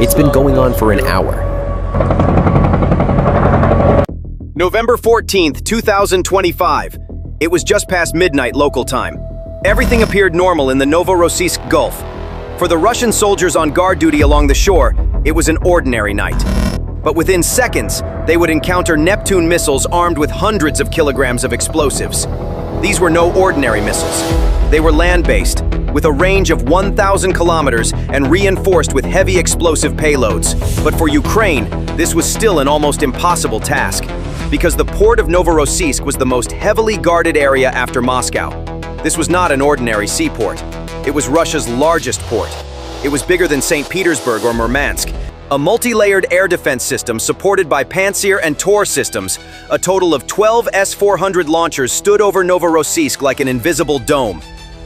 It's been going on for an hour. November 14th, 2025. It was just past midnight local time. Everything appeared normal in the Novorossiysk Gulf. For the Russian soldiers on guard duty along the shore, it was an ordinary night. But within seconds, they would encounter Neptune missiles armed with hundreds of kilograms of explosives. These were no ordinary missiles. They were land-based, with a range of 1,000 kilometers and reinforced with heavy explosive payloads. But for Ukraine, this was still an almost impossible task, because the port of Novorossiysk was the most heavily guarded area after Moscow. This was not an ordinary seaport. It was Russia's largest port. It was bigger than St. Petersburg or Murmansk. A multi-layered air defense system supported by Pantsir and Tor systems, a total of 12 S-400 launchers stood over Novorossiysk like an invisible dome.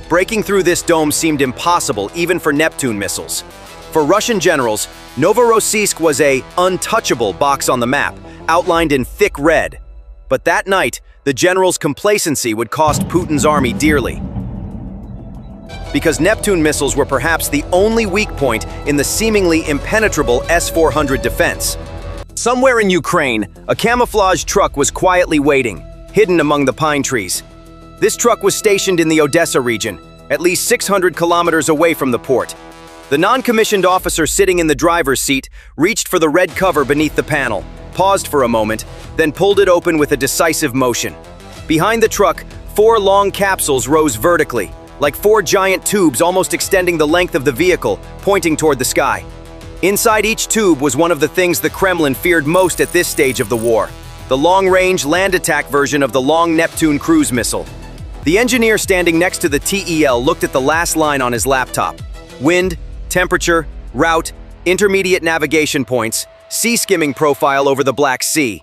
Breaking through this dome seemed impossible even for Neptune missiles. For Russian generals, Novorossiysk was an untouchable box on the map, outlined in thick red. But that night, the generals' complacency would cost Putin's army dearly. Because Neptune missiles were perhaps the only weak point in the seemingly impenetrable S-400 defense. Somewhere in Ukraine, a camouflage truck was quietly waiting, hidden among the pine trees. This truck was stationed in the Odessa region, at least 600 kilometers away from the port. The non-commissioned officer sitting in the driver's seat reached for the red cover beneath the panel, paused for a moment, then pulled it open with a decisive motion. Behind the truck, 4 long capsules rose vertically, like 4 giant tubes almost extending the length of the vehicle, pointing toward the sky. Inside each tube was one of the things the Kremlin feared most at this stage of the war, the long-range land attack version of the Long Neptune cruise missile. The engineer standing next to the TEL looked at the last line on his laptop. Wind, temperature, route, intermediate navigation points, sea skimming profile over the Black Sea.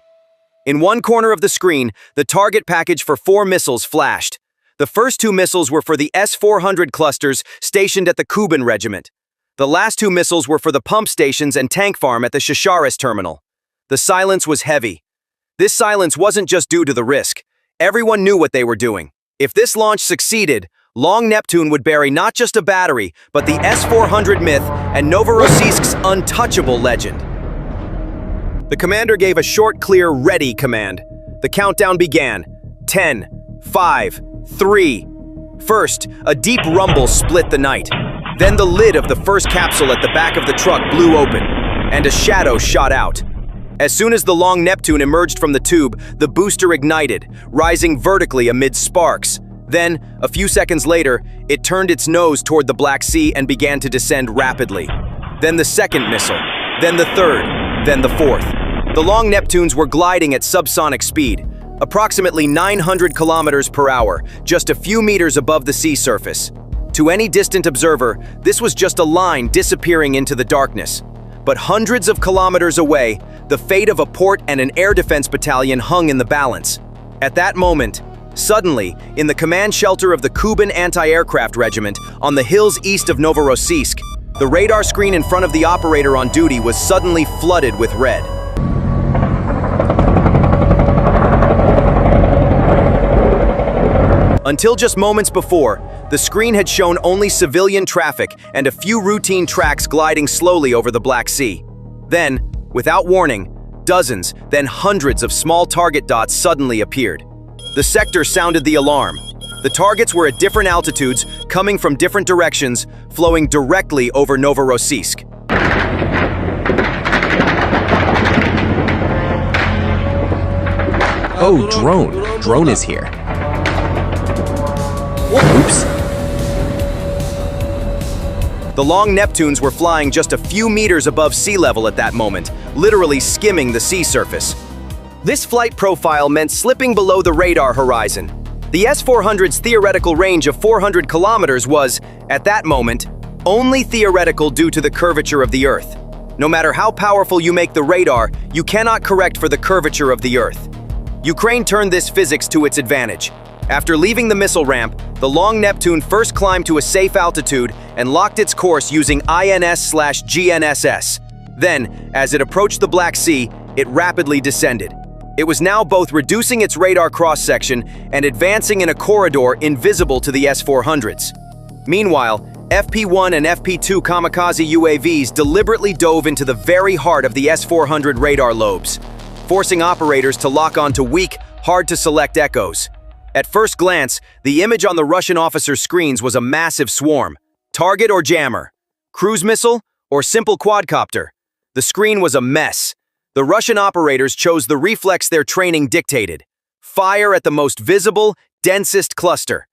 In one corner of the screen, the target package for 4 missiles flashed. The first 2 missiles were for the S-400 clusters stationed at the Kuban Regiment. The last 2 missiles were for the pump stations and tank farm at the Shasharis terminal. The silence was heavy. This silence wasn't just due to the risk. Everyone knew what they were doing. If this launch succeeded, Long Neptune would bury not just a battery, but the S-400 myth and Novorossiysk's untouchable legend. The commander gave a short, clear, ready command. The countdown began. 10, 5, 3. First, a deep rumble split the night. Then the lid of the first capsule at the back of the truck blew open, and a shadow shot out. As soon as the Long Neptune emerged from the tube, the booster ignited, rising vertically amid sparks. Then, a few seconds later, it turned its nose toward the Black Sea and began to descend rapidly. Then the second missile, then the third, then the fourth. The Long Neptunes were gliding at subsonic speed, approximately 900 kilometers per hour, just a few meters above the sea surface. To any distant observer, this was just a line disappearing into the darkness. But hundreds of kilometers away, the fate of a port and an air defense battalion hung in the balance. At that moment, suddenly, in the command shelter of the Kuban Anti-Aircraft Regiment, on the hills east of Novorossiysk, the radar screen in front of the operator on duty was suddenly flooded with red. Until just moments before, the screen had shown only civilian traffic and a few routine tracks gliding slowly over the Black Sea. Then, without warning, dozens, then hundreds of small target dots suddenly appeared. The sector sounded the alarm. The targets were at different altitudes, coming from different directions, flowing directly over Novorossiysk. Oh, drone. Drone is here. Oops. The Long Neptunes were flying just a few meters above sea level at that moment, literally skimming the sea surface. This flight profile meant slipping below the radar horizon. The S-400's theoretical range of 400 kilometers was, at that moment, only theoretical due to the curvature of the Earth. No matter how powerful you make the radar, you cannot correct for the curvature of the Earth. Ukraine turned this physics to its advantage. After leaving the missile ramp, the Long Neptune first climbed to a safe altitude and locked its course using INS/GNSS. Then, as it approached the Black Sea, it rapidly descended. It was now both reducing its radar cross-section and advancing in a corridor invisible to the S-400s. Meanwhile, FP-1 and FP-2 kamikaze UAVs deliberately dove into the very heart of the S-400 radar lobes, forcing operators to lock onto weak, hard-to-select echoes. At first glance, the image on the Russian officers' screens was a massive swarm. Target or jammer? Cruise missile or simple quadcopter? The screen was a mess. The Russian operators chose the reflex their training dictated: fire at the most visible, densest cluster.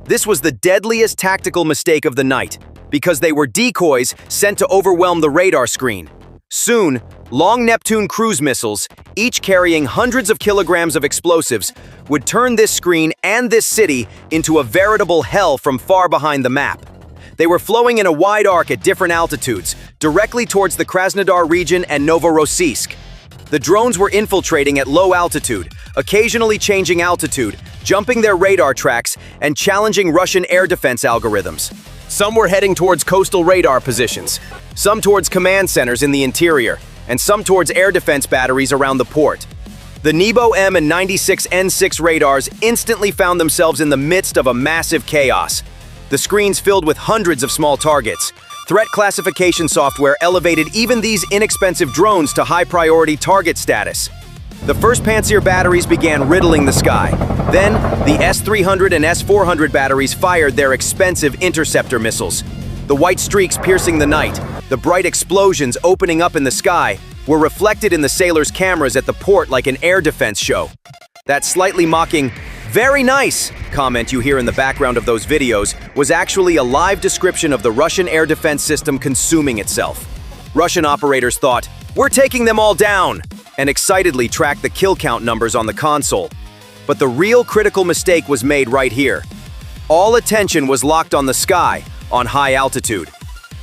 This was the deadliest tactical mistake of the night, because they were decoys sent to overwhelm the radar screen. Soon, long Neptune cruise missiles, each carrying hundreds of kilograms of explosives, would turn this screen and this city into a veritable hell from far behind the map. They were flowing in a wide arc at different altitudes, directly towards the Krasnodar region and Novorossiysk. The drones were infiltrating at low altitude, occasionally changing altitude, jumping their radar tracks, and challenging Russian air defense algorithms. Some were heading towards coastal radar positions, some towards command centers in the interior, and some towards air defense batteries around the port. The Nebo M and 96N6 radars instantly found themselves in the midst of a massive chaos. The screens filled with hundreds of small targets. Threat classification software elevated even these inexpensive drones to high-priority target status. The first Pantsir batteries began riddling the sky. Then, the S-300 and S-400 batteries fired their expensive interceptor missiles. The white streaks piercing the night, the bright explosions opening up in the sky, were reflected in the sailors' cameras at the port like an air defense show. That slightly mocking, "Very nice," comment you hear in the background of those videos was actually a live description of the Russian air defense system consuming itself. Russian operators thought, "We're taking them all down," and excitedly tracked the kill count numbers on the console. But the real critical mistake was made right here. All attention was locked on the sky, on high altitude.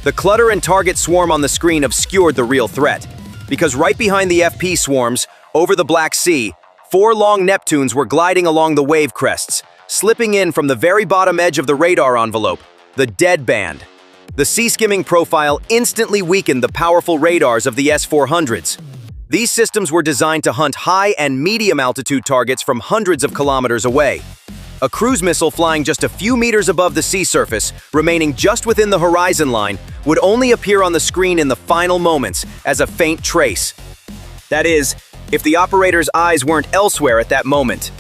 The clutter and target swarm on the screen obscured the real threat, because right behind the FP swarms, over the Black Sea, 4 long Neptunes were gliding along the wave crests, slipping in from the very bottom edge of the radar envelope, the dead band. The sea-skimming profile instantly weakened the powerful radars of the S-400s. These systems were designed to hunt high and medium-altitude targets from hundreds of kilometers away. A cruise missile flying just a few meters above the sea surface, remaining just within the horizon line, would only appear on the screen in the final moments as a faint trace. That is, if the operator's eyes weren't elsewhere at that moment.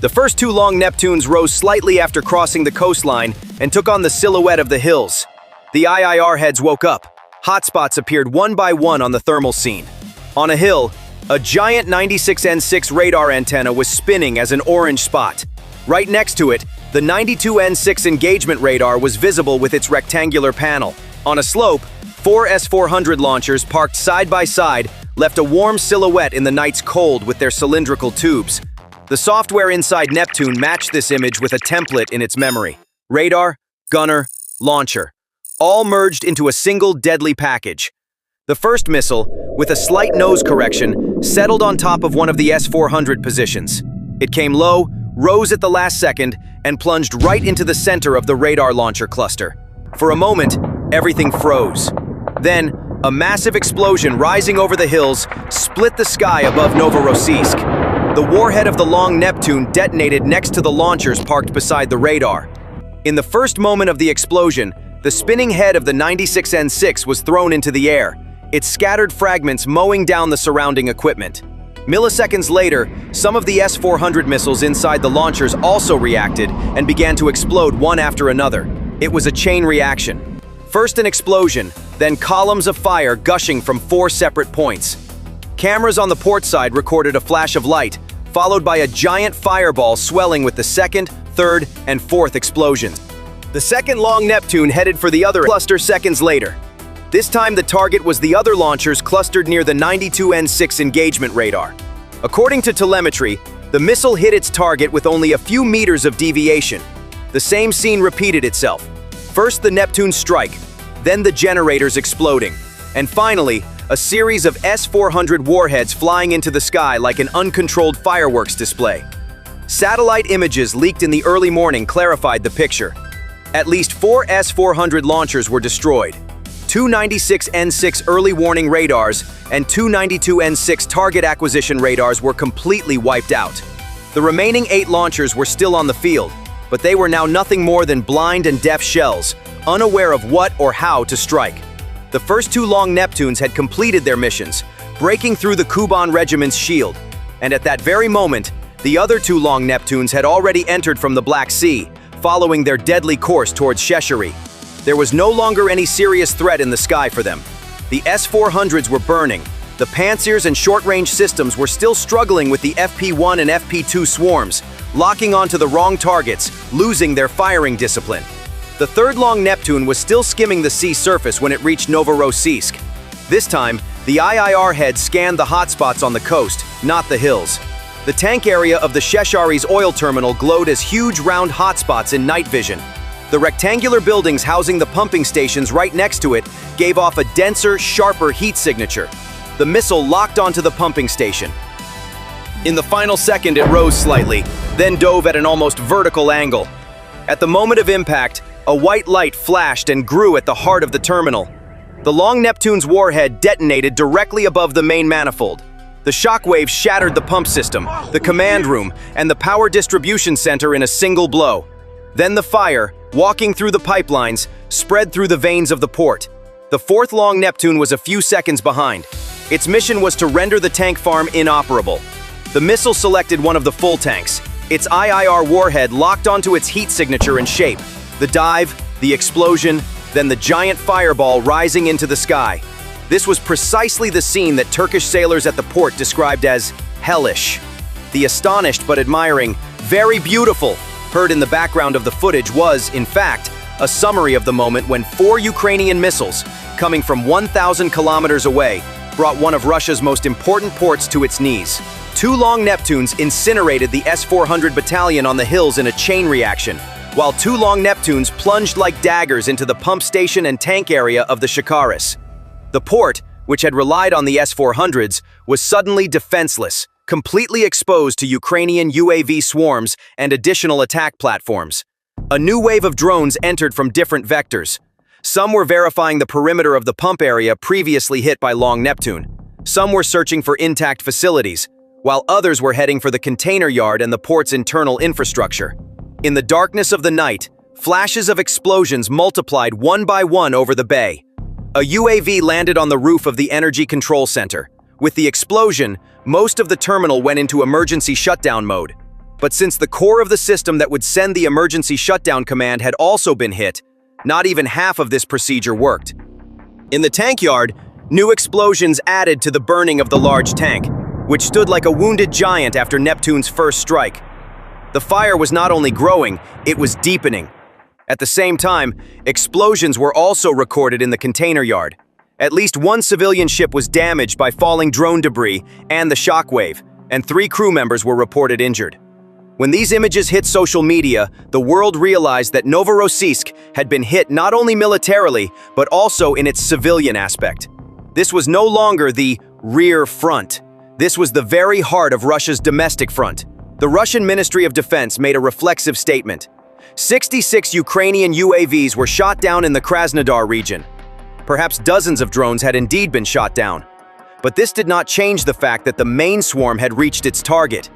The first 2 long Neptunes rose slightly after crossing the coastline and took on the silhouette of the hills. The IIR heads woke up. Hotspots appeared one by one on the thermal scene. On a hill, a giant 96N6 radar antenna was spinning as an orange spot. Right next to it, the 92N6 engagement radar was visible with its rectangular panel. On a slope, 4 S-400 launchers parked side by side left a warm silhouette in the night's cold with their cylindrical tubes. The software inside Neptune matched this image with a template in its memory. Radar, gunner, launcher, all merged into a single deadly package. The first missile, with a slight nose correction, settled on top of one of the S-400 positions. It came low, rose at the last second, and plunged right into the center of the radar launcher cluster. For a moment, everything froze. Then, a massive explosion rising over the hills split the sky above Novorossiysk. The warhead of the long Neptune detonated next to the launchers parked beside the radar. In the first moment of the explosion, the spinning head of the 96N6 was thrown into the air, its scattered fragments mowing down the surrounding equipment. Milliseconds later, some of the S-400 missiles inside the launchers also reacted and began to explode one after another. It was a chain reaction. First an explosion, then columns of fire gushing from 4 separate points. Cameras on the port side recorded a flash of light, followed by a giant fireball swelling with the second, third, and fourth explosions. The second long Neptune headed for the other cluster seconds later. This time the target was the other launchers clustered near the 92N6 engagement radar. According to telemetry, the missile hit its target with only a few meters of deviation. The same scene repeated itself. First the Neptune strike, then the generators exploding, and finally, a series of S-400 warheads flying into the sky like an uncontrolled fireworks display. Satellite images leaked in the early morning clarified the picture. At least 4 S-400 launchers were destroyed. 2 96N6 early warning radars and 2 92N6 target acquisition radars were completely wiped out. The remaining 8 launchers were still on the field, but they were now nothing more than blind and deaf shells, unaware of what or how to strike. The first two Long Neptunes had completed their missions, breaking through the Kuban regiment's shield, and at that very moment, the other two Long Neptunes had already entered from the Black Sea, following their deadly course towards Shesheri. There was no longer any serious threat in the sky for them. The S-400s were burning. The Pantsers and short-range systems were still struggling with the FP-1 and FP-2 swarms, locking onto the wrong targets, losing their firing discipline. The third Long Neptune was still skimming the sea surface when it reached Novorossiysk. This time, the IIR head scanned the hotspots on the coast, not the hills. The tank area of the Sheshari's oil terminal glowed as huge round hotspots in night vision. The rectangular buildings housing the pumping stations right next to it gave off a denser, sharper heat signature. The missile locked onto the pumping station. In the final second, it rose slightly, then dove at an almost vertical angle. At the moment of impact, a white light flashed and grew at the heart of the terminal. The Long Neptune's warhead detonated directly above the main manifold. The shockwave shattered the pump system, the command room, and the power distribution center in a single blow. Then the fire, walking through the pipelines, spread through the veins of the port. The fourth Long Neptune was a few seconds behind. Its mission was to render the tank farm inoperable. The missile selected one of the full tanks. Its IIR warhead locked onto its heat signature and shape. The dive, the explosion, then the giant fireball rising into the sky. This was precisely the scene that Turkish sailors at the port described as hellish. The astonished but admiring, "Very beautiful," heard in the background of the footage was, in fact, a summary of the moment when 4 Ukrainian missiles, coming from 1,000 kilometers away, brought one of Russia's most important ports to its knees. 2 Long Neptunes incinerated the S-400 battalion on the hills in a chain reaction, while 2 Long Neptunes plunged like daggers into the pump station and tank area of the Shakaris. The port, which had relied on the S-400s, was suddenly defenseless, completely exposed to Ukrainian UAV swarms and additional attack platforms. A new wave of drones entered from different vectors. Some were verifying the perimeter of the pump area previously hit by Long Neptune. Some were searching for intact facilities, while others were heading for the container yard and the port's internal infrastructure. In the darkness of the night, flashes of explosions multiplied one by one over the bay. A UAV landed on the roof of the Energy Control Center. With the explosion, most of the terminal went into emergency shutdown mode. But since the core of the system that would send the emergency shutdown command had also been hit, not even half of this procedure worked. In the tank yard, new explosions added to the burning of the large tank, which stood like a wounded giant after Neptune's first strike. The fire was not only growing, it was deepening. At the same time, explosions were also recorded in the container yard. At least 1 civilian ship was damaged by falling drone debris and the shockwave, and 3 crew members were reported injured. When these images hit social media, the world realized that Novorossiysk had been hit not only militarily, but also in its civilian aspect. This was no longer the rear front. This was the very heart of Russia's domestic front. The Russian Ministry of Defense made a reflexive statement. 66 Ukrainian UAVs were shot down in the Krasnodar region. Perhaps dozens of drones had indeed been shot down. But this did not change the fact that the main swarm had reached its target.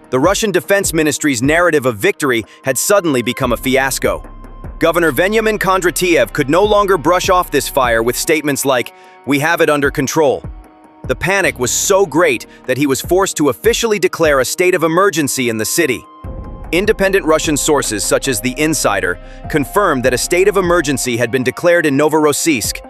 The Russian Defense Ministry's narrative of victory had suddenly become a fiasco. Governor Veniamin Kondratiev could no longer brush off this fire with statements like, "We have it under control." The panic was so great that he was forced to officially declare a state of emergency in the city. Independent Russian sources such as The Insider confirmed that a state of emergency had been declared in Novorossiysk,